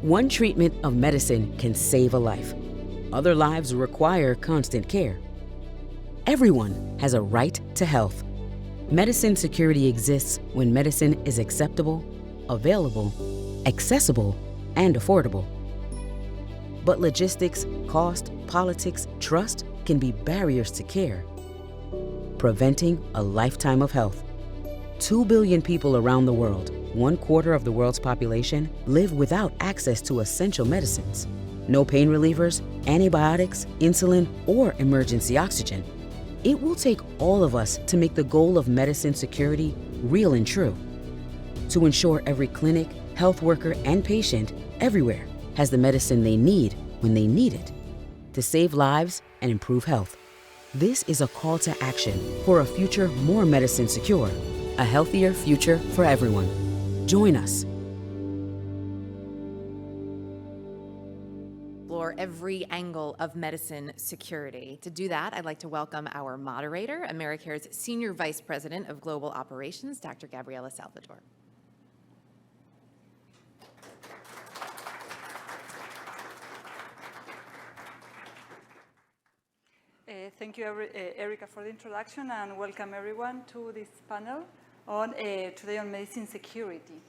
One treatment of medicine can save a life. Other lives require constant care. Everyone has a right to health. Medicine security exists when medicine is acceptable, available, accessible, and affordable. But logistics, cost, politics, trust can be barriers to care, preventing a lifetime of health. 2 billion people around the world, 1/4 of the world's population, live without access to essential medicines. No pain relievers, antibiotics, insulin, or emergency oxygen. It will take all of us to make the goal of medicine security real and true. To ensure every clinic, health worker, and patient everywhere has the medicine they need when they need it to save lives and improve health. This is a call to action for a future more medicine secure, a healthier future for everyone. Join us. Explore every angle of medicine security. To do that, I'd like to welcome our moderator, Americare's Senior Vice President of Global Operations, Dr. Gabriela Salvador. Thank you, Erica, for the introduction, and welcome everyone to this panel on today on medicine security.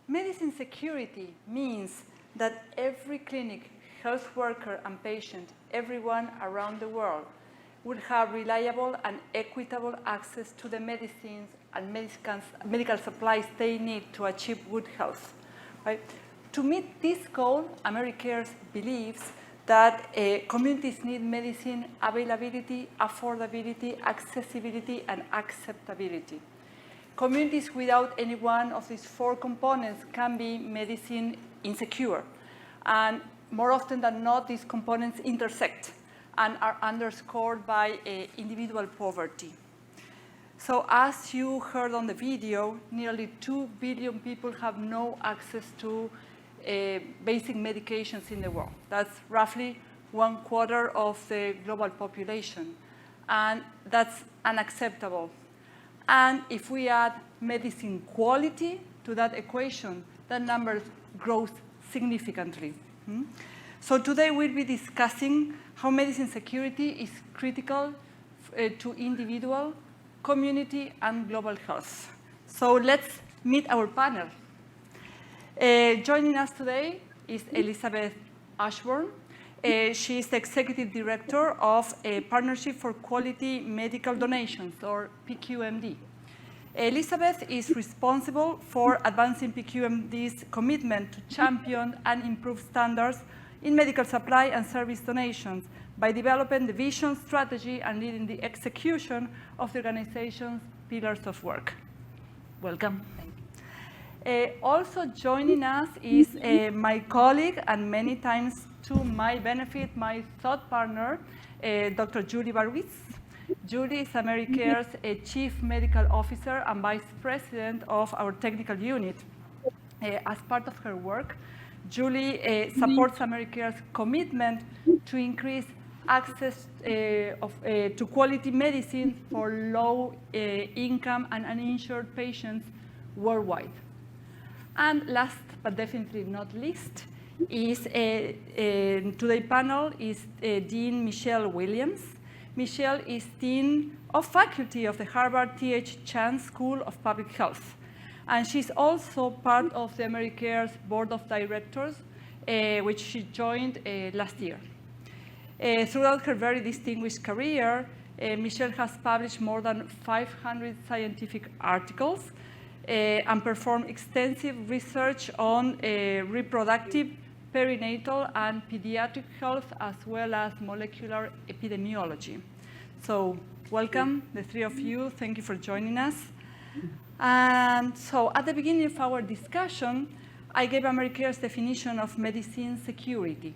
Medicine security means that every clinic, health worker, and patient, everyone around the world, will have reliable and equitable access to the medicines and medical supplies they need to achieve good health. Right? To meet this goal, Americares believes that communities need medicine availability, affordability, accessibility, and acceptability. Communities without any one of these 4 components can be medicine insecure. And more often than not, these components intersect and are underscored by individual poverty. So as you heard on the video, nearly 2 billion people have no access to basic medications in the world. That's roughly 1/4 of the global population. And that's unacceptable. And if we add medicine quality to that equation, that number grows significantly. So today we'll be discussing how medicine security is critical to individual, community, and global health. So let's meet our panel. Joining us today is Elizabeth Ashburn. She is the Executive Director of a Partnership for Quality Medical Donations, or PQMD. Elizabeth is responsible for advancing PQMD's commitment to champion and improve standards in medical supply and service donations by developing the vision, strategy, and leading the execution of the organization's pillars of work. Welcome. Also joining us is my colleague, and many times to my benefit, my thought partner, Dr. Julie Barwitz. Julie is Americare's Chief Medical Officer and Vice President of our technical unit. As part of her work, Julie supports Americare's commitment to increase access to quality medicine for low-income and uninsured patients worldwide. And last but definitely not least, is today's panel is Dean Michelle Williams. Michelle is Dean of Faculty of the Harvard T.H. Chan School of Public Health. And she's also part of the Americare's Board of Directors, which she joined last year. Throughout her very distinguished career, Michelle has published more than 500 scientific articles and performed extensive research on reproductive, perinatal, and pediatric health, as well as molecular epidemiology. So welcome, the 3 of you. Thank you for joining us. And so at the beginning of our discussion, I gave Americare's definition of medicine security.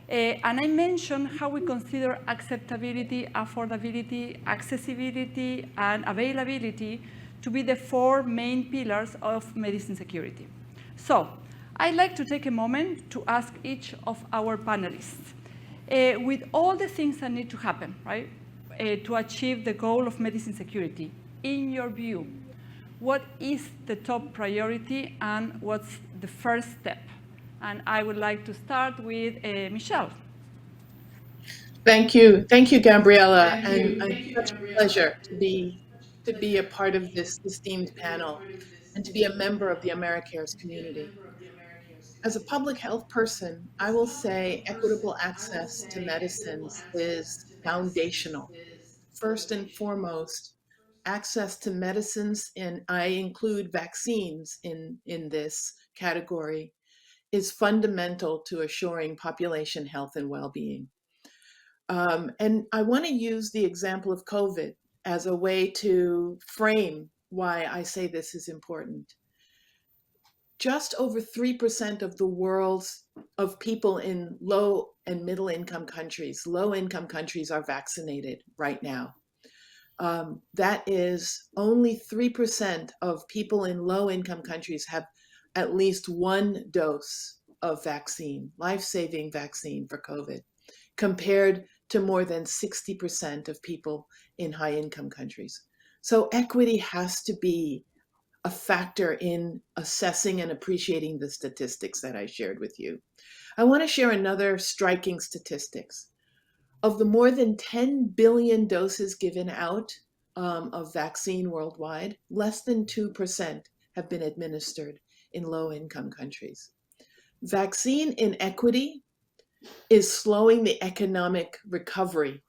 And I mentioned how we consider acceptability, affordability, accessibility, and availability to be the 4 main pillars of medicine security. So I'd like to take a moment to ask each of our panelists, with all the things that need to happen, right, to achieve the goal of medicine security, in your view, what is the top priority and what's the first step? And I would like to start with Michelle. Thank you, Gabriella, and it's such a pleasure to be a part of this esteemed panel and to be a member of the Americares community. As a public health person, I will say equitable access to medicines is foundational. First and foremost, access to medicines, and I include vaccines in this category, is fundamental to assuring population health and well-being. And I want to use the example of COVID as a way to frame why I say this is important. Just over 3% of the world's of people in low and middle income countries, low income countries, are vaccinated right now. That is only 3% of people in low income countries have at least one dose of vaccine, life-saving vaccine for COVID, compared to more than 60% of people in high income countries. So equity has to be a factor in assessing and appreciating the statistics that I shared with you. I want to share another striking statistics. Of the more than 10 billion doses given out of vaccine worldwide, less than 2% have been administered in low-income countries. Vaccine inequity is slowing the economic recovery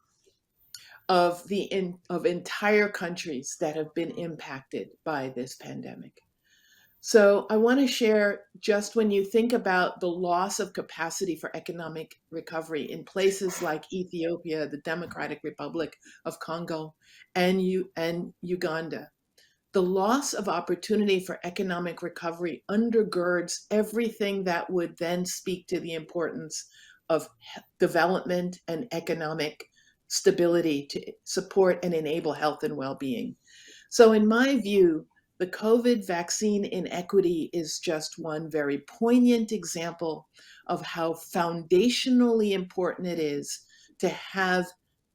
of entire countries that have been impacted by this pandemic. So I want to share, just when you think about the loss of capacity for economic recovery in places like Ethiopia, the Democratic Republic of Congo, and Uganda, the loss of opportunity for economic recovery undergirds everything that would then speak to the importance of development and economic stability to support and enable health and well-being. So in my view, the COVID vaccine inequity is just one very poignant example of how foundationally important it is to have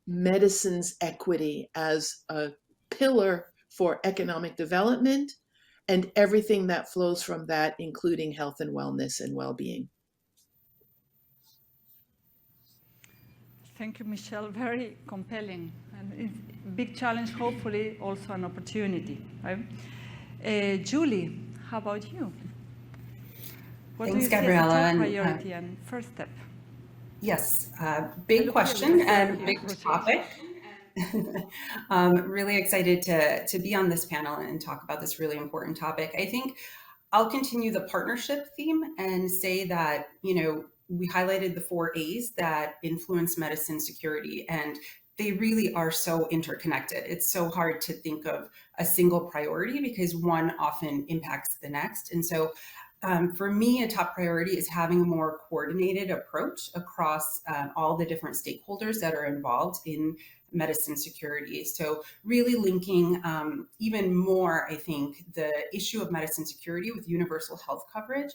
medicines equity as a pillar for economic development and everything that flows from that, including health and wellness and well-being. Thank you, Michelle. Very compelling. And it's a big challenge, hopefully also an opportunity. Right? Julie, how about you? What Thanks, do you Gabriella, see as the top priority and first step? Yes, big question and big topic. Really excited to be on this panel and talk about this really important topic. I think I'll continue the partnership theme and say that, we highlighted the 4 A's that influence medicine security, and they really are so interconnected. It's so hard to think of a single priority because one often impacts the next. And so for me, a top priority is having a more coordinated approach across all the different stakeholders that are involved in medicine security. So really linking even more, I think, the issue of medicine security with universal health coverage.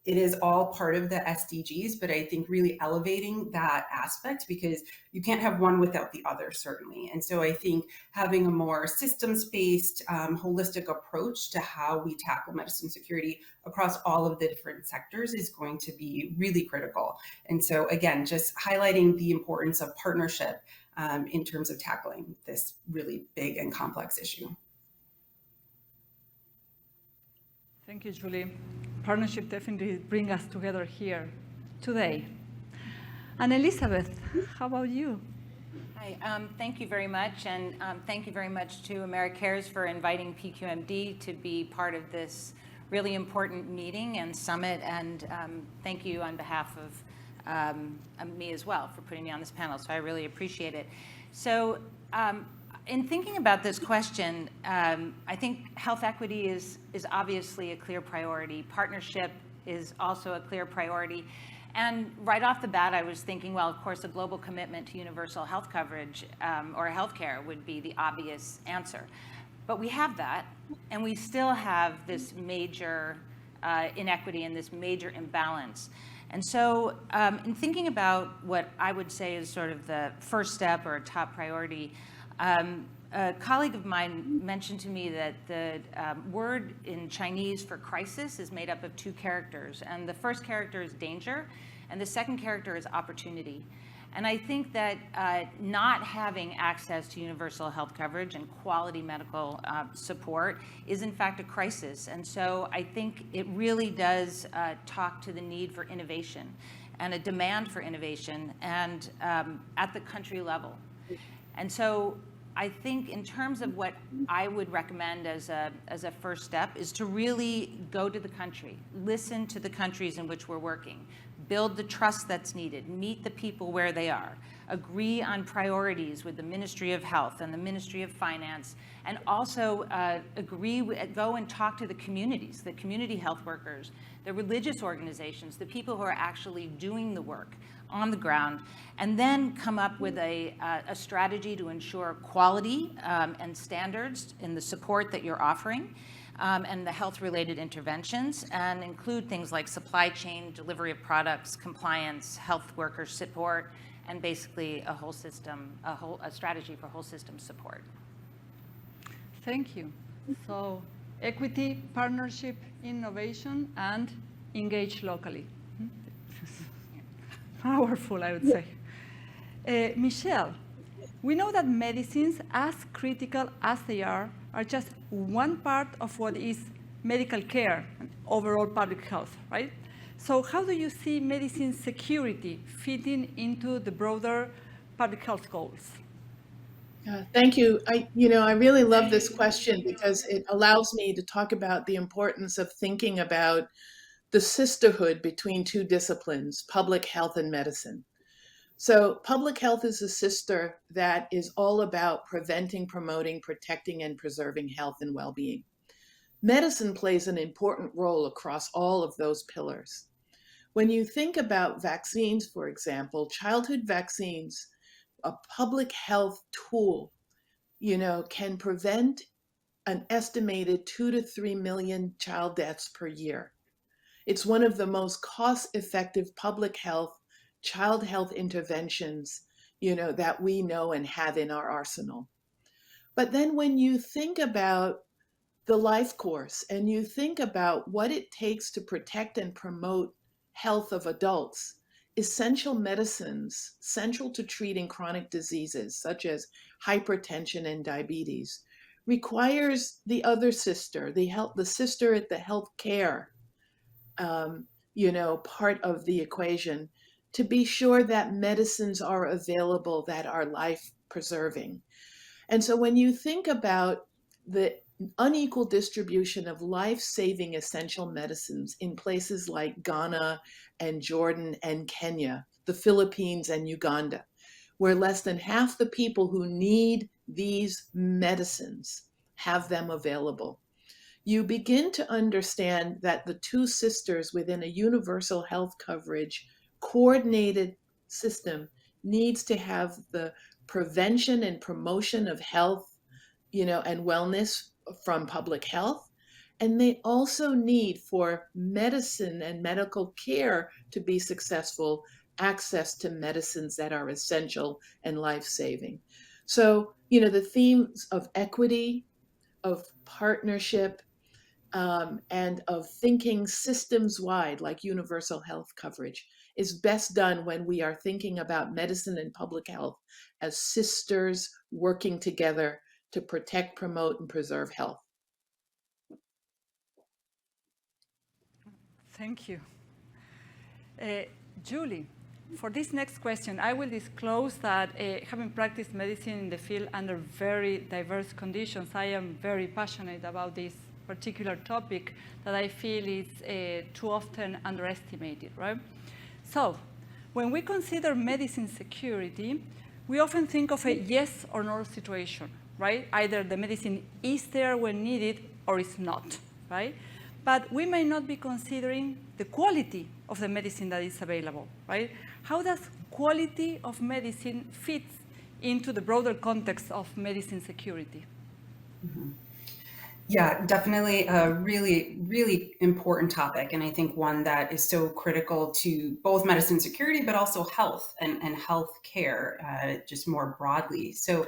It is all part of the SDGs, but I think really elevating that aspect, because you can't have one without the other, certainly. And so I think having a more systems-based, holistic approach to how we tackle medicine security across all of the different sectors is going to be really critical. And so again, just highlighting the importance of partnership in terms of tackling this really big and complex issue. Thank you, Julie. Partnership definitely brings us together here today. And Elizabeth, how about you? Hi, thank you very much, and thank you very much to Americares for inviting PQMD to be part of this really important meeting and summit, and thank you on behalf of me as well for putting me on this panel, so I really appreciate it. So in thinking about this question, I think health equity is obviously a clear priority. Partnership is also a clear priority. And right off the bat, I was thinking, well, of course, a global commitment to universal health coverage or healthcare would be the obvious answer. But we have that, and we still have this major inequity and this major imbalance. And so in thinking about what I would say is sort of the first step or top priority, a colleague of mine mentioned to me that the word in Chinese for crisis is made up of two characters. And the first character is danger, and the second character is opportunity. And I think that not having access to universal health coverage and quality medical support is in fact a crisis. And so I think it really does talk to the need for innovation and a demand for innovation and at the country level. And so I think in terms of what I would recommend as a first step is to really go to the country, listen to the countries in which we're working, build the trust that's needed, meet the people where they are, agree on priorities with the Ministry of Health and the Ministry of Finance, and also go and talk to the communities, the community health workers, the religious organizations, the people who are actually doing the work on the ground, and then come up with a strategy to ensure quality and standards in the support that you're offering. And the health-related interventions, and include things like supply chain, delivery of products, compliance, health worker support, and basically a whole system, a strategy for whole system support. Thank you. So, equity, partnership, innovation, and engage locally. Powerful, I would say. Michelle, we know that medicines, as critical as they are just one part of what is medical care and overall public health, right? So how do you see medicine security fitting into the broader public health goals? Thank you. I really love this question because it allows me to talk about the importance of thinking about the sisterhood between two disciplines, public health and medicine. So public health is a sister that is all about preventing, promoting, protecting, and preserving health and well-being. Medicine plays an important role across all of those pillars. When you think about vaccines, for example, childhood vaccines, a public health tool, can prevent an estimated 2 to 3 million child deaths per year. It's one of the most cost-effective public health child health interventions, that we know and have in our arsenal. But then when you think about the life course and you think about what it takes to protect and promote health of adults, essential medicines central to treating chronic diseases such as hypertension and diabetes requires the other sister, the sister at the health care, part of the equation, to be sure that medicines are available that are life-preserving. And so when you think about the unequal distribution of life-saving essential medicines in places like Ghana and Jordan and Kenya, the Philippines and Uganda, where less than half the people who need these medicines have them available, you begin to understand that the two sisters within a universal health coverage coordinated system needs to have the prevention and promotion of health, and wellness from public health. And they also need for medicine and medical care to be successful, access to medicines that are essential and life-saving. So, the themes of equity, of partnership, and of thinking systems-wide, like universal health coverage, is best done when we are thinking about medicine and public health as sisters working together to protect, promote, and preserve health. Thank you. Julie, for this next question, I will disclose that having practiced medicine in the field under very diverse conditions, I am very passionate about this particular topic that I feel is too often underestimated, right? So, when we consider medicine security, we often think of a yes or no situation, right? Either the medicine is there when needed or is not, right? But we may not be considering the quality of the medicine that is available, right? How does quality of medicine fit into the broader context of medicine security? Mm-hmm. Yeah, definitely a really, really important topic. And I think one that is so critical to both medicine security, but also health and health care, just more broadly. So,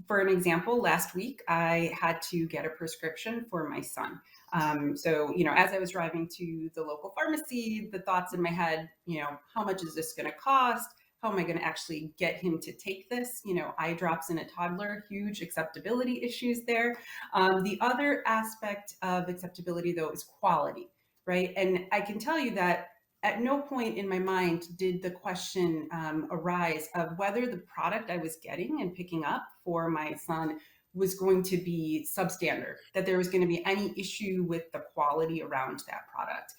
for an example, last week I had to get a prescription for my son. As I was driving to the local pharmacy, the thoughts in my head, how much is this going to cost? How am I going to actually get him to take this? Eye drops in a toddler, huge acceptability issues there. The other aspect of acceptability, though, is quality, right? And I can tell you that at no point in my mind did the question arise of whether the product I was getting and picking up for my son was going to be substandard, that there was going to be any issue with the quality around that product.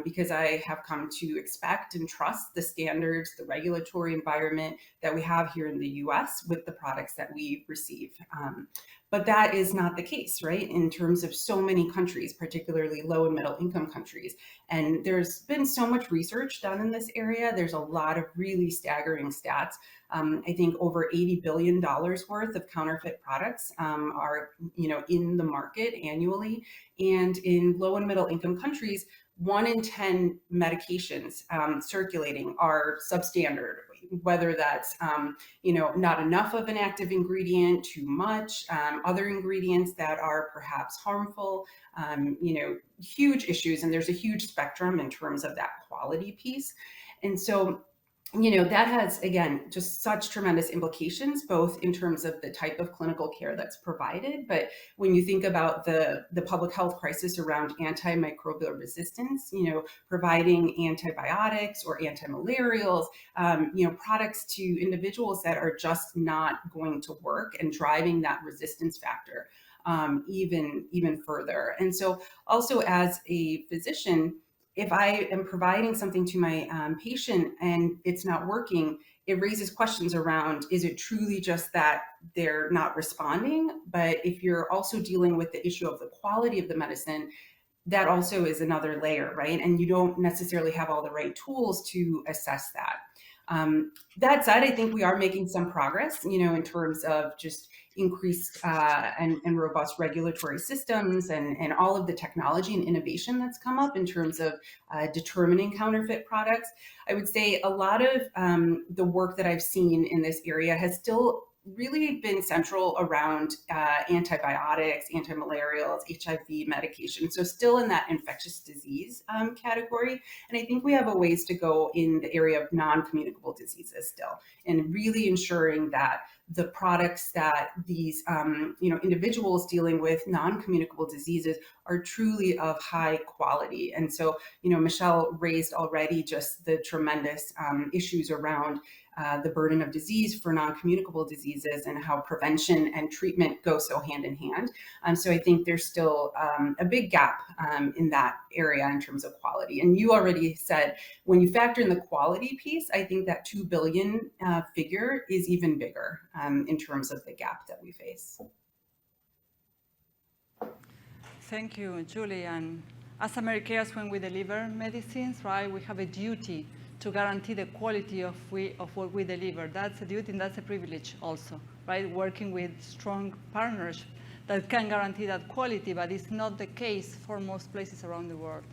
Because I have come to expect and trust the standards, the regulatory environment that we have here in the US with the products that we receive. But that is not the case, right? In terms of so many countries, particularly low and middle income countries. And there's been so much research done in this area. There's a lot of really staggering stats. I think over $80 billion worth of counterfeit products are, in the market annually. And in low and middle income countries, 1 in 10 medications circulating are substandard, whether that's, not enough of an active ingredient, too much, other ingredients that are perhaps harmful, huge issues. And there's a huge spectrum in terms of that quality piece. And so that has, again, just such tremendous implications, both in terms of the type of clinical care that's provided. But when you think about the public health crisis around antimicrobial resistance, providing antibiotics or antimalarials, products to individuals that are just not going to work and driving that resistance factor even further. And so also as a physician, if I am providing something to my patient and it's not working, it raises questions around, is it truly just that they're not responding? But if you're also dealing with the issue of the quality of the medicine, that also is another layer, right? And you don't necessarily have all the right tools to assess that. That said, I think we are making some progress, in terms of just increased and robust regulatory systems and all of the technology and innovation that's come up in terms of determining counterfeit products. I would say a lot of the work that I've seen in this area has still really been central around antibiotics, antimalarials, HIV medication. So still in that infectious disease category. And I think we have a ways to go in the area of non-communicable diseases still, and really ensuring that the products that these individuals dealing with non-communicable diseases are truly of high quality. And so, Michelle raised already just the tremendous issues around the burden of disease for non-communicable diseases and how prevention and treatment go so hand in hand. So I think there's still a big gap in that area in terms of quality. And you already said, when you factor in the quality piece, I think that 2 billion figure is even bigger in terms of the gap that we face. Thank you, Julie. And as Americares, when we deliver medicines, right, we have a duty to guarantee the quality of what we deliver. That's a duty and that's a privilege also, right? Working with strong partners that can guarantee that quality, but it's not the case for most places around the world.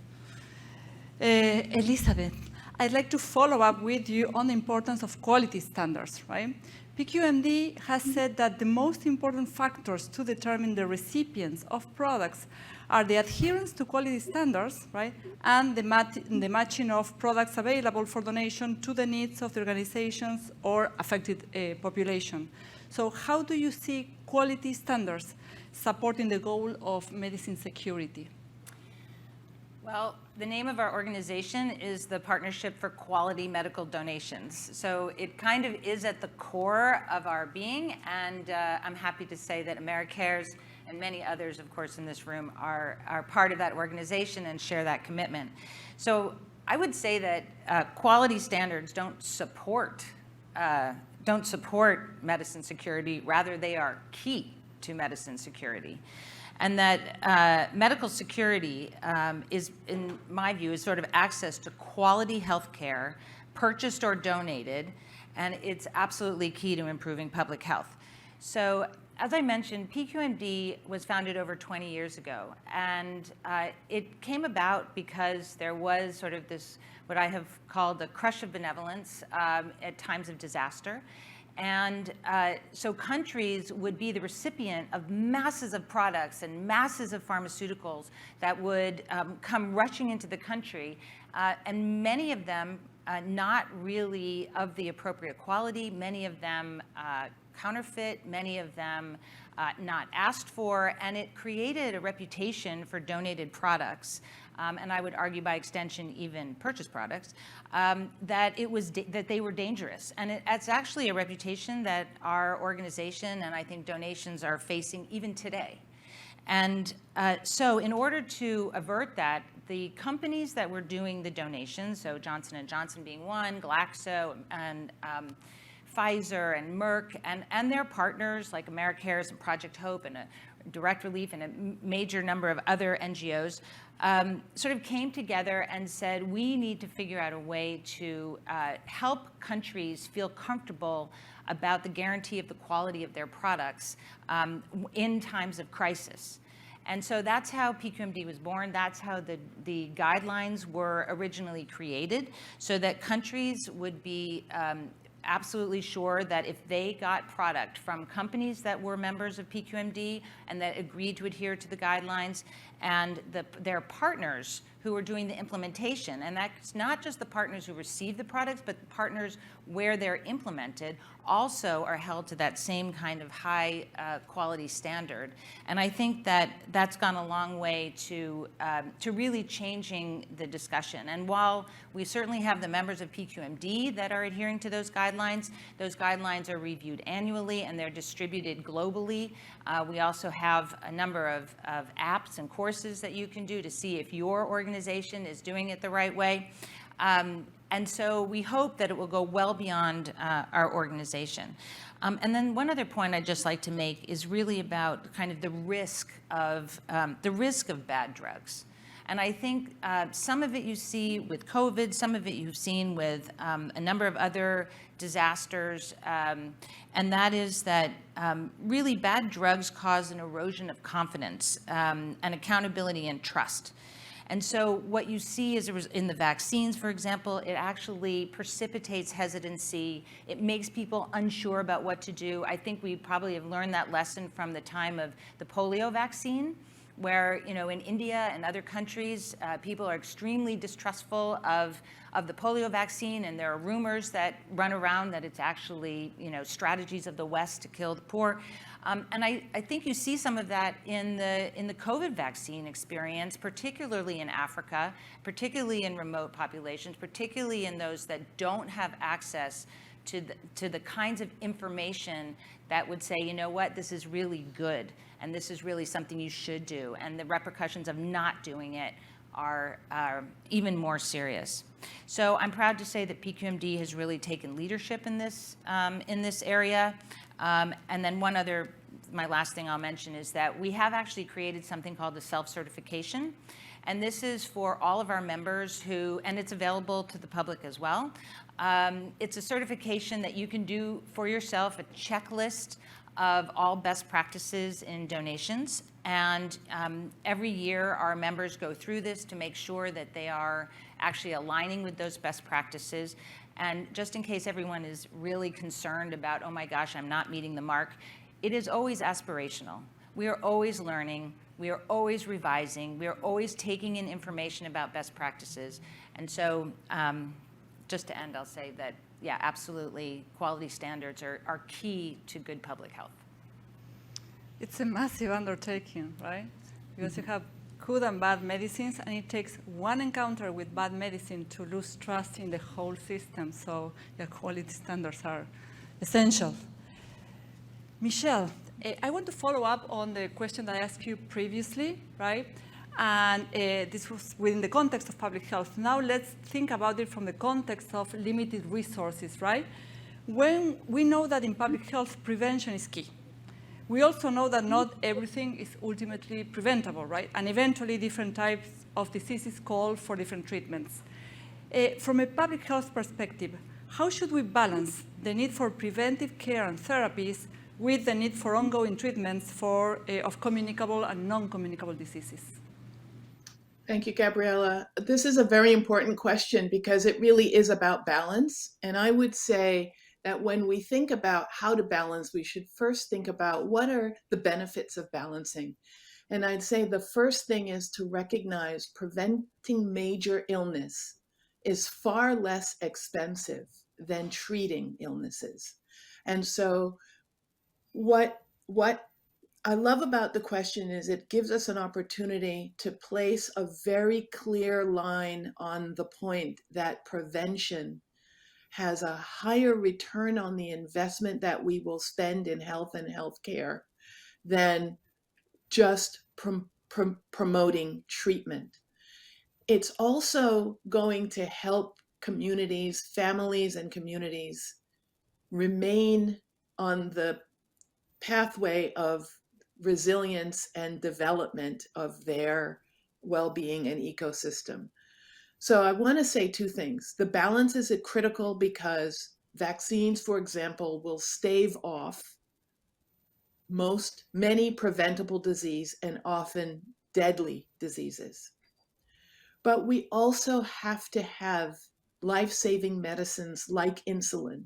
Elizabeth, I'd like to follow up with you on the importance of quality standards, right? PQMD has said that the most important factors to determine the recipients of products are the adherence to quality standards, right, and the matching of products available for donation to the needs of the organizations or affected population. So how do you see quality standards supporting the goal of medicine security? Well, the name of our organization is the Partnership for Quality Medical Donations. So it kind of is at the core of our being, and I'm happy to say that Americares and many others, of course, in this room are part of that organization and share that commitment. So I would say that quality standards don't support medicine security, rather they are key to medicine security. And that medical security is, in my view, is sort of access to quality health care, purchased or donated, and it's absolutely key to improving public health. So as I mentioned, PQMD was founded over 20 years ago, and it came about because there was sort of this, what I have called a crush of benevolence at times of disaster. And so countries would be the recipient of masses of products and masses of pharmaceuticals that would come rushing into the country, and many of them not really of the appropriate quality, many of them counterfeit, many of them not asked for, and it created a reputation for donated products, and I would argue by extension even purchased products, that they were dangerous. And it's actually a reputation that our organization and I think donations are facing even today. And so in order to avert that, the companies that were doing the donations, so Johnson & Johnson being one, Glaxo and Pfizer and Merck and their partners like Americares and Project Hope and Direct Relief and a major number of other NGOs sort of came together and said, we need to figure out a way to help countries feel comfortable about the guarantee of the quality of their products in times of crisis. And so that's how PQMD was born. That's how the guidelines were originally created, so that countries would be absolutely sure that if they got product from companies that were members of PQMD and that agreed to adhere to the guidelines, and their partners who were doing the implementation, and that's not just the partners who receive the products, but the partners where they're implemented also are held to that same kind of high quality standard. And I think that that's gone a long way to really changing the discussion. And while we certainly have the members of PQMD that are adhering to those guidelines are reviewed annually and they're distributed globally. We also have a number of apps and courses that you can do to see if your organization is doing it the right way. And so we hope that it will go well beyond our organization. And then one other point I'd just like to make is really about kind of the risk of bad drugs. And I think some of it you see with COVID, some of it you've seen with a number of other disasters, and that is that really bad drugs cause an erosion of confidence and accountability and trust. And so what you see is in the vaccines, for example, it actually precipitates hesitancy. It makes people unsure about what to do. I think we probably have learned that lesson from the time of the polio vaccine, where, in India and other countries, people are extremely distrustful of the polio vaccine, and there are rumors that run around that it's actually, strategies of the West to kill the poor. And I think you see some of that in the COVID vaccine experience, particularly in Africa, particularly in remote populations, particularly in those that don't have access to the kinds of information that would say, this is really good, and this is really something you should do, and the repercussions of not doing it are even more serious. So I'm proud to say that PQMD has really taken leadership in this area. And then my last thing I'll mention is that we have actually created something called the self-certification. And this is for all of our members and it's available to the public as well. It's a certification that you can do for yourself, a checklist of all best practices in donations. And every year our members go through this to make sure that they are actually aligning with those best practices. And just in case everyone is really concerned about, oh my gosh, I'm not meeting the mark, it is always aspirational. We are always learning. We are always revising. We are always taking in information about best practices. And so just to end, I'll say that, yeah, absolutely, quality standards are key to good public health. It's a massive undertaking, right? Because you have good and bad medicines, and it takes one encounter with bad medicine to lose trust in the whole system. So the quality standards are essential. Michelle, I want to follow up on the question that I asked you previously, right? And this was within the context of public health. Now let's think about it from the context of limited resources, right? When we know that in public health, prevention is key. We also know that not everything is ultimately preventable, right? And eventually different types of diseases call for different treatments. From a public health perspective, how should we balance the need for preventive care and therapies with the need for ongoing treatments of communicable and non-communicable diseases? Thank you, Gabriela. This is a very important question because it really is about balance. And I would say that when we think about how to balance, we should first think about what are the benefits of balancing. And I'd say the first thing is to recognize preventing major illness is far less expensive than treating illnesses. And so what I love about the question is it gives us an opportunity to place a very clear line on the point that prevention has a higher return on the investment that we will spend in health and healthcare than just promoting treatment. It's also going to help communities, families, and communities remain on the pathway of resilience and development of their well-being and ecosystem. So I want to say two things. The balance is critical because vaccines, for example, will stave off many preventable disease and often deadly diseases. But we also have to have life-saving medicines like insulin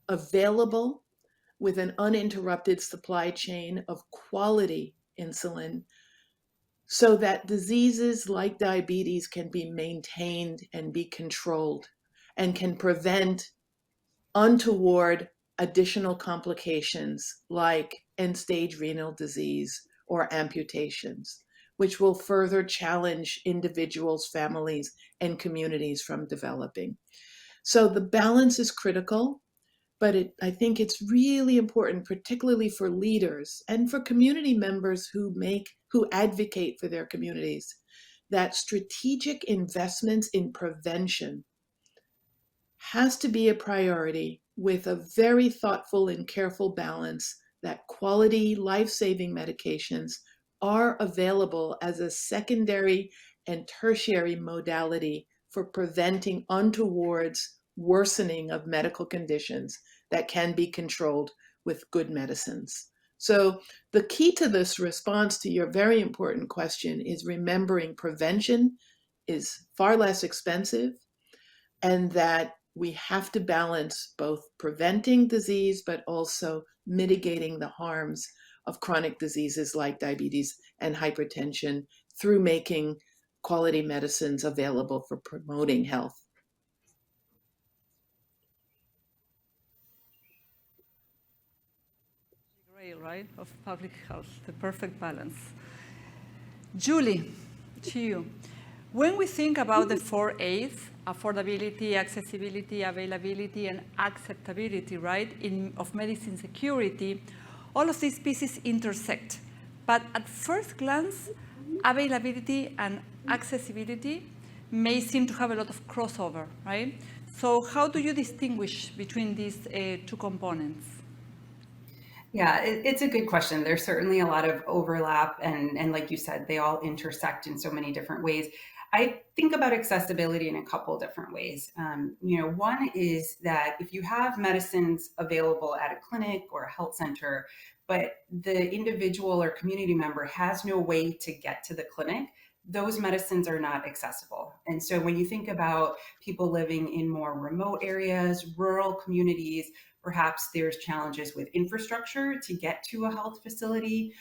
available with an uninterrupted supply chain of quality insulin so that diseases like diabetes can be maintained and be controlled and can prevent untoward additional complications like end-stage renal disease or amputations, which will further challenge individuals, families, and communities from developing. So the balance is critical. But I think it's really important, particularly for leaders and for community members who advocate for their communities, that strategic investments in prevention has to be a priority with a very thoughtful and careful balance that quality life-saving medications are available as a secondary and tertiary modality for preventing untowards worsening of medical conditions that can be controlled with good medicines. So the key to this response to your very important question is remembering prevention is far less expensive and that we have to balance both preventing disease but also mitigating the harms of chronic diseases like diabetes and hypertension through making quality medicines available for promoting health. Right, of public health, the perfect balance. Julie, to you. When we think about the 4 A's, affordability, accessibility, availability, and acceptability, right, of medicine security, all of these pieces intersect. But at first glance, availability and accessibility may seem to have a lot of crossover, right? So how do you distinguish between these two components? Yeah, it's a good question. There's certainly a lot of overlap, and like you said, they all intersect in so many different ways. I think about accessibility in a couple different ways. One is that if you have medicines available at a clinic or a health center, but the individual or community member has no way to get to the clinic, those medicines are not accessible. And so when you think about people living in more remote areas, rural communities, perhaps there's challenges with infrastructure to get to a health facility,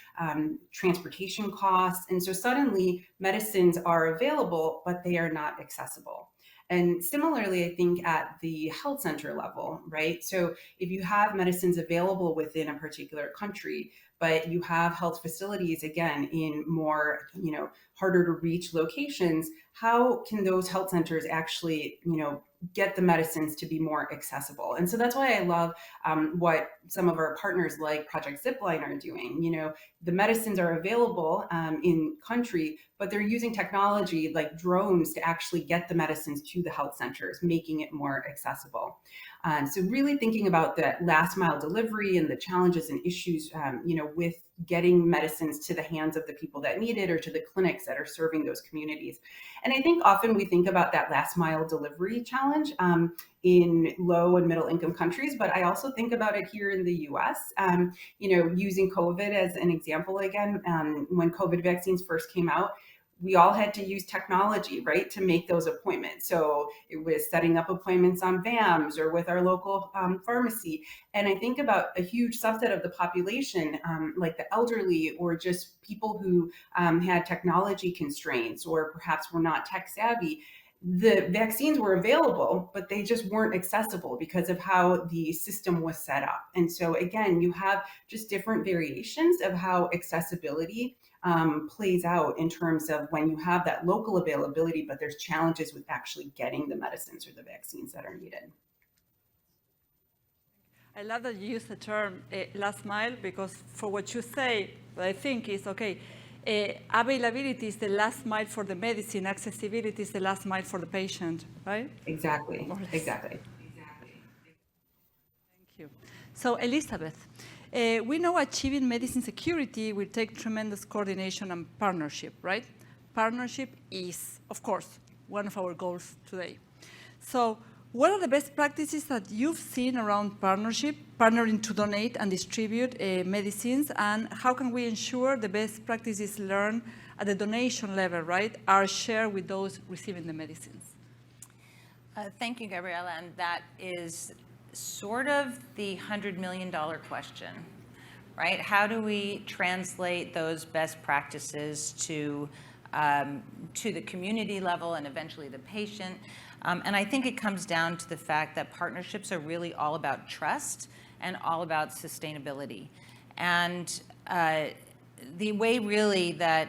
transportation costs. And so suddenly medicines are available, but they are not accessible. And similarly, I think at the health center level, right? So if you have medicines available within a particular country, but you have health facilities, again, in more, harder to reach locations, how can those health centers actually, get the medicines to be more accessible? And so that's why I love what some of our partners like Project Zipline are doing. The medicines are available in country, but they're using technology like drones to actually get the medicines to the health centers, making it more accessible. So really thinking about that last mile delivery and the challenges and issues, with getting medicines to the hands of the people that need it or to the clinics that are serving those communities. And I think often we think about that last mile delivery challenge in low and middle income countries, but I also think about it here in the US, using COVID as an example again, when COVID vaccines first came out, we all had to use technology, right, to make those appointments. So it was setting up appointments on VAMs or with our local pharmacy. And I think about a huge subset of the population, like the elderly or just people who had technology constraints or perhaps were not tech savvy. The vaccines were available, but they just weren't accessible because of how the system was set up. And so again, you have just different variations of how accessibility plays out in terms of when you have that local availability, but there's challenges with actually getting the medicines or the vaccines that are needed. I love that you use the term last mile, because for what you say, what I think is, okay, availability is the last mile for the medicine, accessibility is the last mile for the patient, right? Exactly, exactly. Thank you. So Elizabeth, we know achieving medicine security will take tremendous coordination and partnership, right? Partnership is, of course, one of our goals today. So what are the best practices that you've seen around partnering to donate and distribute medicines, and how can we ensure the best practices learned at the donation level, right, are shared with those receiving the medicines? Thank you, Gabriela, and that is sort of the $100 million question, right? How do we translate those best practices to the community level and eventually the patient? And I think it comes down to the fact that partnerships are really all about trust and all about sustainability. And the way really that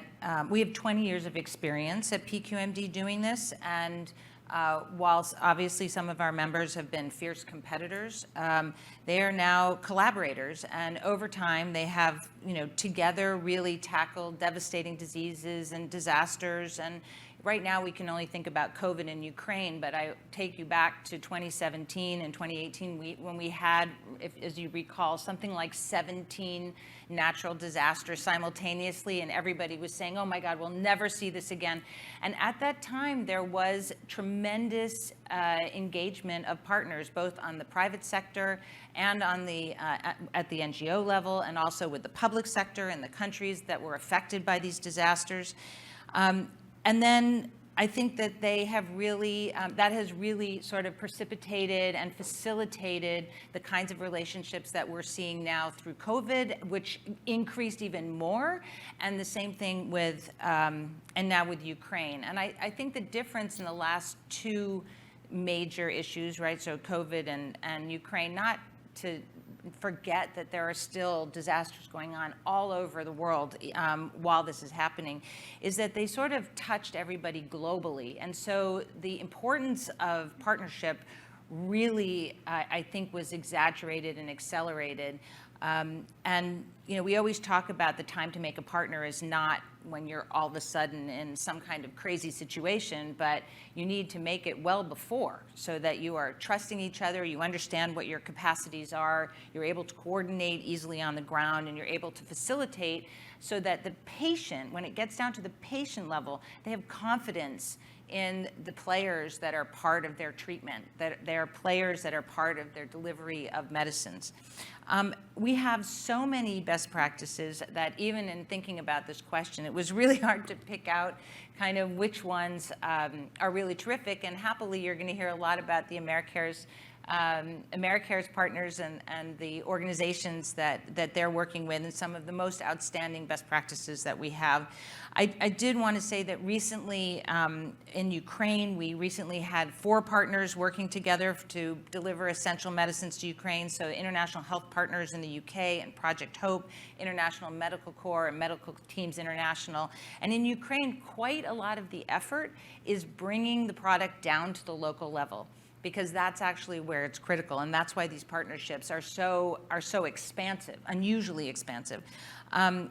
we have 20 years of experience at PQMD doing this, and whilst obviously some of our members have been fierce competitors, they are now collaborators, and over time they have, together really tackled devastating diseases and disasters. And right now we can only think about COVID in Ukraine, but I take you back to 2017 and 2018 when we had, as you recall, something like 17 natural disasters simultaneously, and everybody was saying, oh my God, we'll never see this again. And at that time, there was tremendous engagement of partners, both on the private sector and on the at the NGO level, and also with the public sector in the countries that were affected by these disasters. And then I think that they have really, that has really sort of precipitated and facilitated the kinds of relationships that we're seeing now through COVID, which increased even more, and the same thing with, and now with Ukraine. And I think the difference in the last two major issues, right, so COVID and Ukraine, not to forget that there are still disasters going on all over the world while this is happening, is that they sort of touched everybody globally. And so the importance of partnership really, I think, was exaggerated and accelerated. And we always talk about the time to make a partner is not when you're all of a sudden in some kind of crazy situation, but you need to make it well before, so that you are trusting each other, you understand what your capacities are, you're able to coordinate easily on the ground, and you're able to facilitate so that the patient, when it gets down to the patient level, they have confidence in the players that are part of their treatment, that they are players that are part of their delivery of medicines. We have so many best practices that even in thinking about this question, it was really hard to pick out kind of which ones are really terrific. And happily, you're going to hear a lot about the Americares partners and the organizations that they're working with, and some of the most outstanding best practices that we have. I did want to say that recently in Ukraine, we recently had 4 partners working together to deliver essential medicines to Ukraine. So International Health Partners in the UK and Project Hope, International Medical Corps and Medical Teams International. And in Ukraine, quite a lot of the effort is bringing the product down to the local level. because that's actually where it's critical, and that's why these partnerships are so expansive, unusually expansive.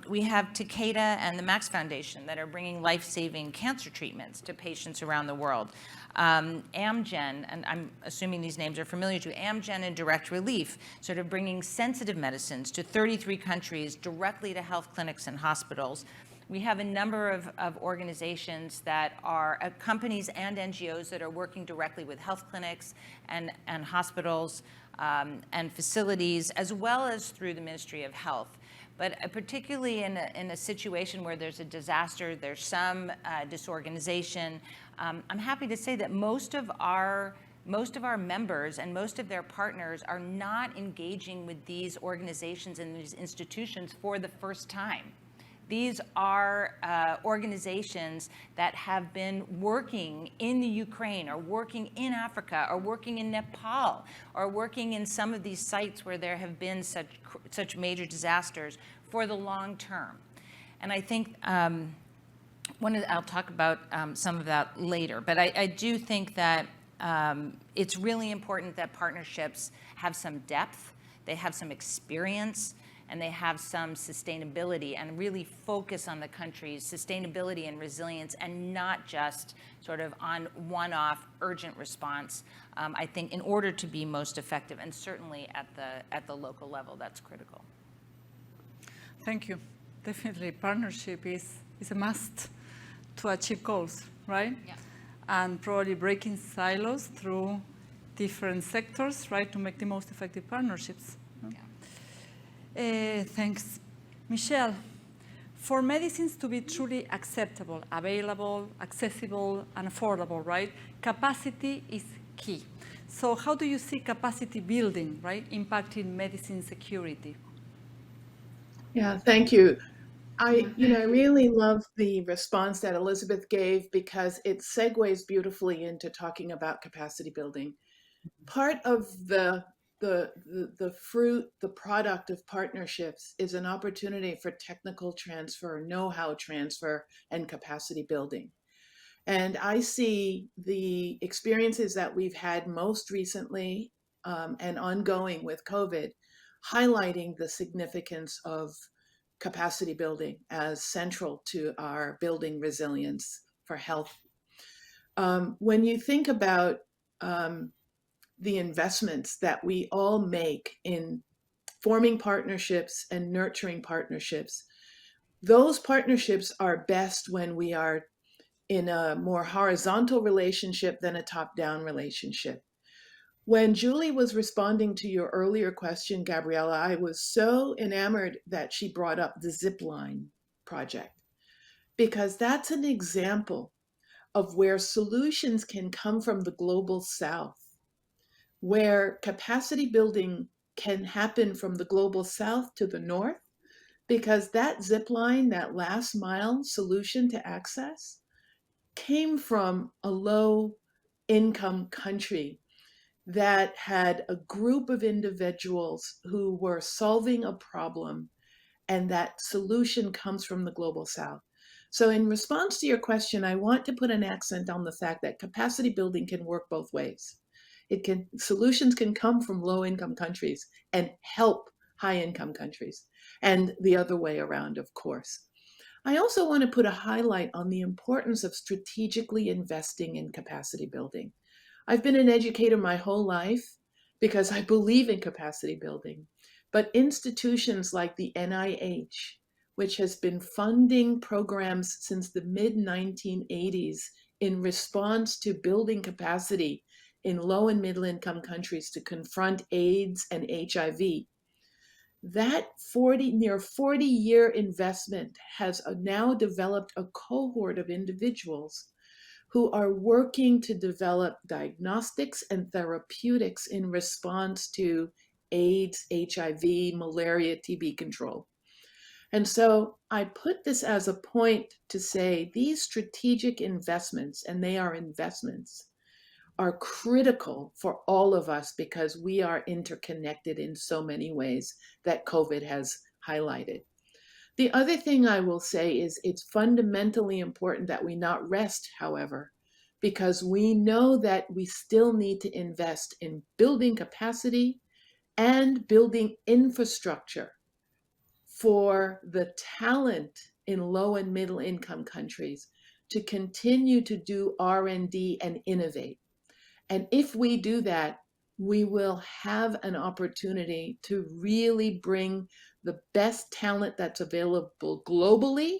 We have Takeda and the Max Foundation that are bringing life-saving cancer treatments to patients around the world. Amgen, and I'm assuming these names are familiar to you, Amgen and Direct Relief, sort of bringing sensitive medicines to 33 countries directly to health clinics and hospitals. We have a number of organizations that are companies and NGOs that are working directly with health clinics and hospitals and facilities, as well as through the Ministry of Health. But particularly in a situation where there's a disaster, there's some disorganization, I'm happy to say that most of our members and most of their partners are not engaging with these organizations and these institutions for the first time. These are organizations that have been working in the Ukraine, or working in Africa, or working in Nepal, or working in some of these sites where there have been such major disasters for the long term. And I think I'll talk about some of that later, but I do think that it's really important that partnerships have some depth, they have some experience, and they have some sustainability, and really focus on the country's sustainability and resilience, and not just sort of on one-off urgent response. I think in order to be most effective, and certainly at the local level, that's critical. Thank you. Definitely, partnership is a must to achieve goals, right? Yeah. And probably breaking silos through different sectors, right, to make the most effective partnerships. Thanks. Michelle, for medicines to be truly acceptable, available, accessible, and affordable, right, capacity is key. So how do you see capacity building, right, impacting medicine security? Yeah, thank you. I really love the response that Elizabeth gave, because it segues beautifully into talking about capacity building. Part of the fruit, the product of partnerships is an opportunity for technical transfer, know-how transfer, and capacity building. And I see the experiences that we've had most recently and ongoing with COVID highlighting the significance of capacity building as central to our building resilience for health. When you think about the investments that we all make in forming partnerships and nurturing partnerships, those partnerships are best when we are in a more horizontal relationship than a top-down relationship. When Julie was responding to your earlier question, Gabriella, I was so enamored that she brought up the Zipline project, because that's an example of where solutions can come from the global south, where capacity building can happen from the global south to the north, because that zip line, that last mile solution to access, came from a low income country that had a group of individuals who were solving a problem, and that solution comes from the global south. So in response to your question, I want to put an accent on the fact that capacity building can work both ways. Solutions can come from low-income countries and help high-income countries, and the other way around, of course. I also want to put a highlight on the importance of strategically investing in capacity building. I've been an educator my whole life because I believe in capacity building, but institutions like the NIH, which has been funding programs since the mid-1980s in response to building capacity in low and middle income countries to confront AIDS and HIV. That near 40-year investment has now developed a cohort of individuals who are working to develop diagnostics and therapeutics in response to AIDS, HIV, malaria, TB control. And so I put this as a point to say these strategic investments, and they are investments, are critical for all of us because we are interconnected in so many ways that COVID has highlighted. The other thing I will say is it's fundamentally important that we not rest, however, because we know that we still need to invest in building capacity and building infrastructure for the talent in low and middle income countries to continue to do R&D and innovate. And if we do that, we will have an opportunity to really bring the best talent that's available globally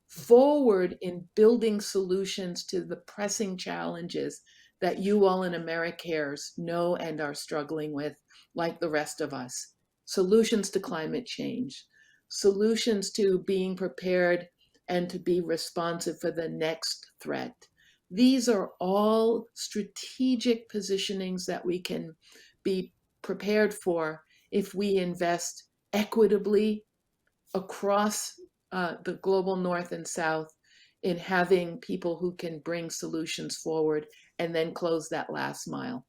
forward in building solutions to the pressing challenges that you all in Americares know and are struggling with, like the rest of us. Solutions to climate change, solutions to being prepared and to be responsive for the next threat. These are all strategic positionings that we can be prepared for if we invest equitably across the global north and south in having people who can bring solutions forward and then close that last mile.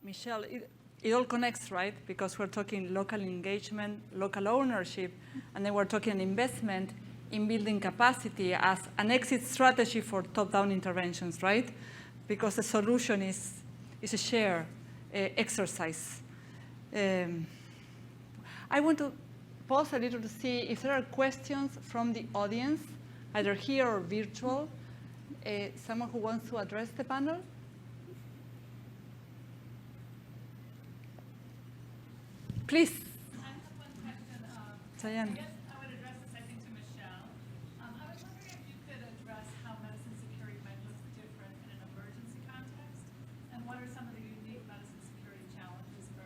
Michelle, it all connects, right? Because we're talking local engagement, local ownership, and then we're talking investment in building capacity as an exit strategy for top-down interventions, right? Because the solution is a shared exercise. I want to pause a little to see if there are questions from the audience, either here or virtual. Someone who wants to address the panel? Please. I have one question. Diane. I guess I would address this, I think, to Michelle. I was wondering if you could address how medicine security might look different in an emergency context, and what are some of the unique medicine security challenges for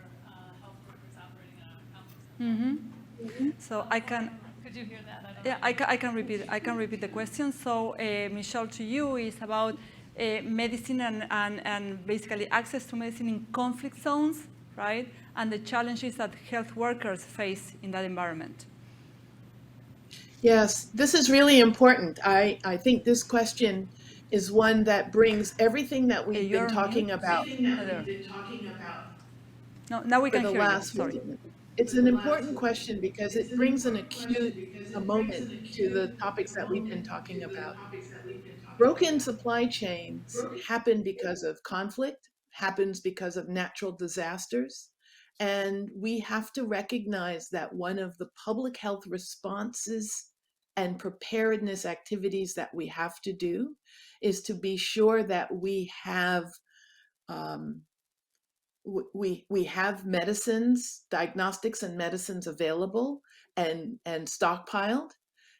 health workers operating in a conflict zone? So I can. Could you hear that? I can repeat the question. So Michelle, to you is about medicine and basically access to medicine in conflict zones, right? And the challenges that health workers face in that environment. Yes, this is really important. I think this question is one that brings everything that we've been talking about No, now we for can the hear you. last Sorry. minute. It's an important question because it brings an acute moment to the topics that we've been talking about. Broken supply chains happen because of conflict, happens because of natural disasters. And we have to recognize that one of the public health responses and preparedness activities that we have to do is to be sure that we have we have medicines, diagnostics and medicines available and stockpiled,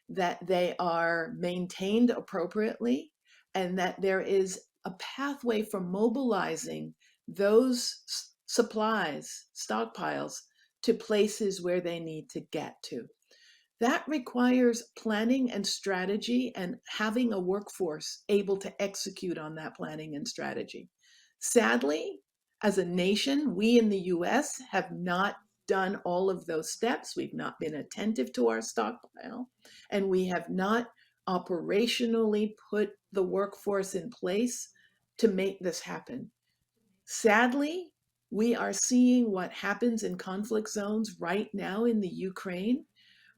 that they are maintained appropriately, and that there is a pathway for mobilizing those supplies, stockpiles, to places where they need to get to. That requires planning and strategy and having a workforce able to execute on that planning and strategy. Sadly, as a nation, we in the US have not done all of those steps. We've not been attentive to our stockpile, and we have not operationally put the workforce in place to make this happen. Sadly, we are seeing what happens in conflict zones right now in the Ukraine,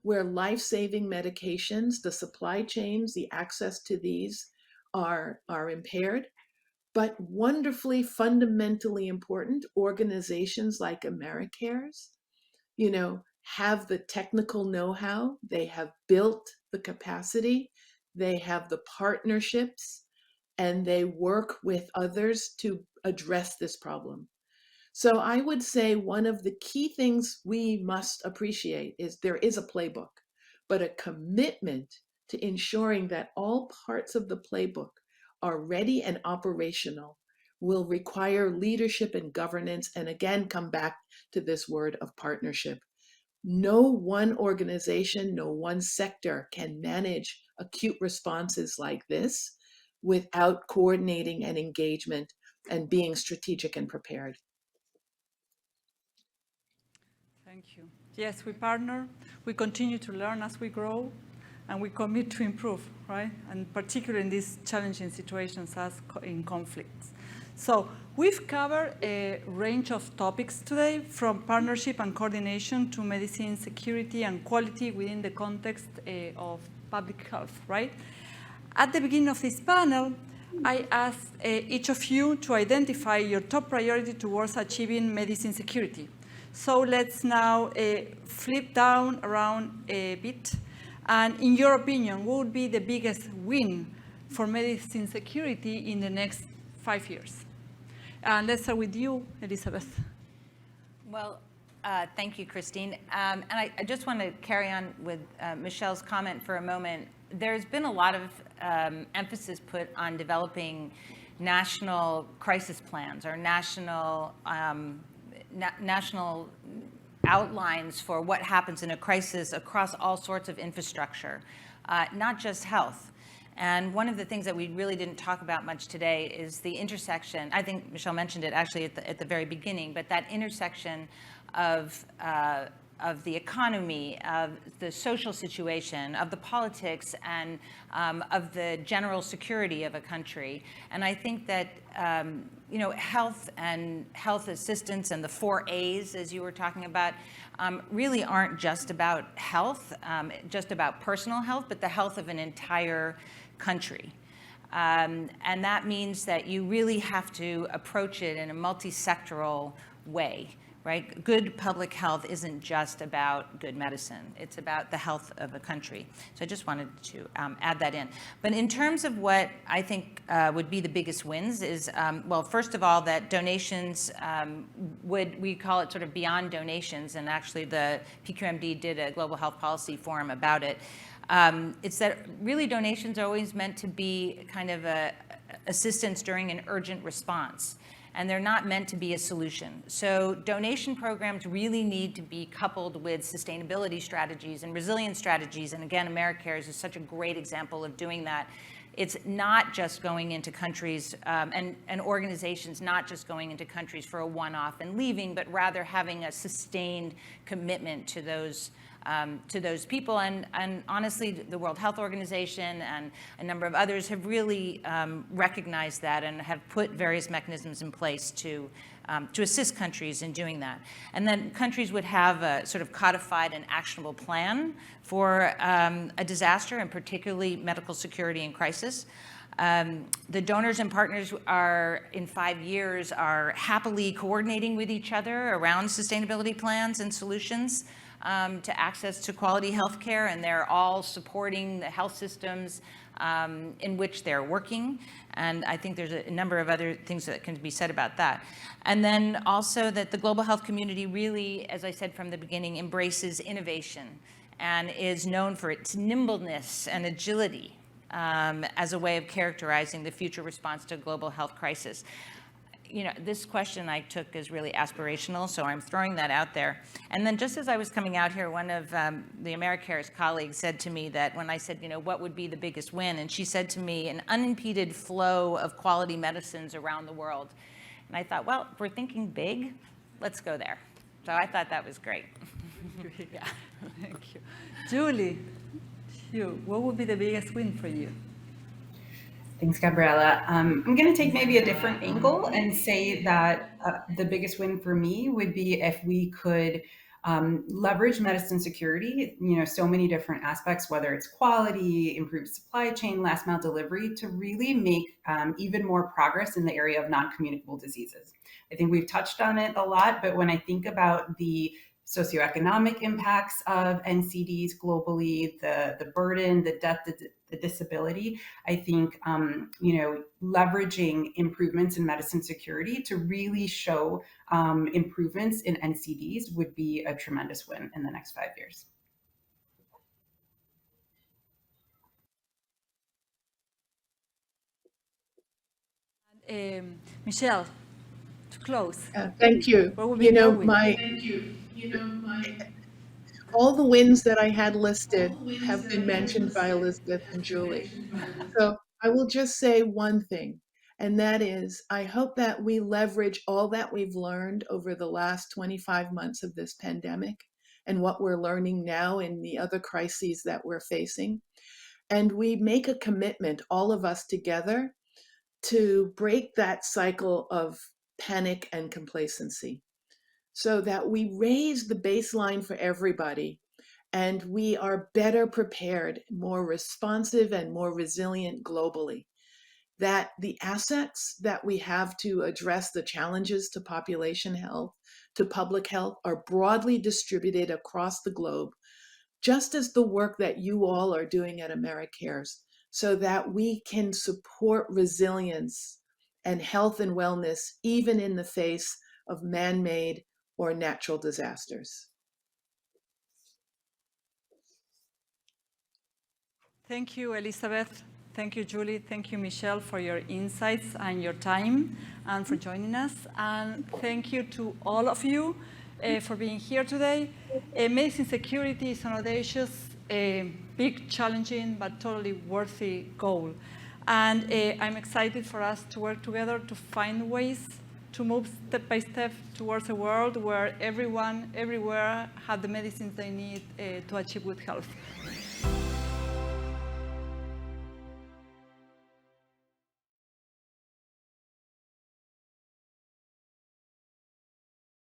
where life-saving medications, the supply chains, the access to these are impaired. But wonderfully, fundamentally important organizations like Americares, have the technical know-how, they have built the capacity, they have the partnerships, and they work with others to address this problem. So I would say one of the key things we must appreciate is there is a playbook, but a commitment to ensuring that all parts of the playbook are ready and operational will require leadership and governance, and again, come back to this word of partnership. No one organization, no one sector can manage acute responses like this without coordinating and engagement and being strategic and prepared. Thank you. Yes, we partner, we continue to learn as we grow, and we commit to improve, right? And particularly in these challenging situations as in conflicts. So we've covered a range of topics today, from partnership and coordination to medicine security and quality within the context of public health, right? At the beginning of this panel, I asked each of you to identify your top priority towards achieving medicine security. So let's now flip down around a bit. And in your opinion, what would be the biggest win for medicine security in the next 5 years? And let's start with you, Elizabeth. Well, thank you, Christine. And I just want to carry on with Michelle's comment for a moment. There's been a lot of emphasis put on developing national crisis plans or national outlines for what happens in a crisis across all sorts of infrastructure, not just health. And one of the things that we really didn't talk about much today is the intersection. I think Michelle mentioned it actually at the very beginning, but that intersection of the economy, of the social situation, of the politics, and of the general security of a country. And I think that health and health assistance and the 4 A's, as you were talking about, really aren't just about health, just about personal health, but the health of an entire country. And that means that you really have to approach it in a multi-sectoral way. Right? Good public health isn't just about good medicine. It's about the health of a country. So I just wanted to add that in. But in terms of what I think would be the biggest wins is, well, first of all, that donations we call it sort of beyond donations, and actually the PQMD did a global health policy forum about it. It's that really donations are always meant to be kind of a assistance during an urgent response. And they're not meant to be a solution. So donation programs really need to be coupled with sustainability strategies and resilience strategies. And again, Americares is such a great example of doing that. It's not just going into countries and organizations not just going into countries for a one-off and leaving, but rather having a sustained commitment to those people. And honestly, the World Health Organization and a number of others have really recognized that and have put various mechanisms in place to assist countries in doing that. And then countries would have a sort of codified and actionable plan for a disaster, and particularly medical security and crisis. The donors and partners are, in 5 years, are happily coordinating with each other around sustainability plans and solutions to access to quality health care, and they're all supporting the health systems in which they're working. And I think there's a number of other things that can be said about that. And then also that the global health community really, as I said from the beginning, embraces innovation and is known for its nimbleness and agility as a way of characterizing the future response to a global health crisis. This question I took is really aspirational, so I'm throwing that out there. And then just as I was coming out here, one of the Americares colleagues said to me that when I said, what would be the biggest win? And she said to me, an unimpeded flow of quality medicines around the world. And I thought, well, if we're thinking big, let's go there. So I thought that was great. Yeah. Thank you. Julie, what would be the biggest win for you? Thanks, Gabriela. I'm going to take maybe a different angle and say that the biggest win for me would be if we could leverage medicine security, so many different aspects, whether it's quality, improved supply chain, last mile delivery, to really make even more progress in the area of non-communicable diseases. I think we've touched on it a lot, but when I think about the socioeconomic impacts of NCDs globally, the burden, the death, the disability, I think, leveraging improvements in medicine security to really show improvements in NCDs would be a tremendous win in the next 5 years. Michelle, to close. Thank you. What would be your win? All the wins that I had listed have been mentioned by Elizabeth and Julie. So I will just say one thing, and that is, I hope that we leverage all that we've learned over the last 25 months of this pandemic and what we're learning now in the other crises that we're facing. And we make a commitment, all of us together, to break that cycle of panic and complacency, so that we raise the baseline for everybody and we are better prepared, more responsive, and more resilient globally. That the assets that we have to address the challenges to population health, to public health, are broadly distributed across the globe, just as the work that you all are doing at Americares, so that we can support resilience and health and wellness even in the face of man-made or natural disasters. Thank you, Elizabeth. Thank you, Julie. Thank you, Michelle, for your insights and your time and for joining us. And thank you to all of you for being here today. Medicine security is an audacious, big, challenging, but totally worthy goal. And I'm excited for us to work together to find ways to move step by step towards a world where everyone, everywhere, have the medicines they need to achieve good health.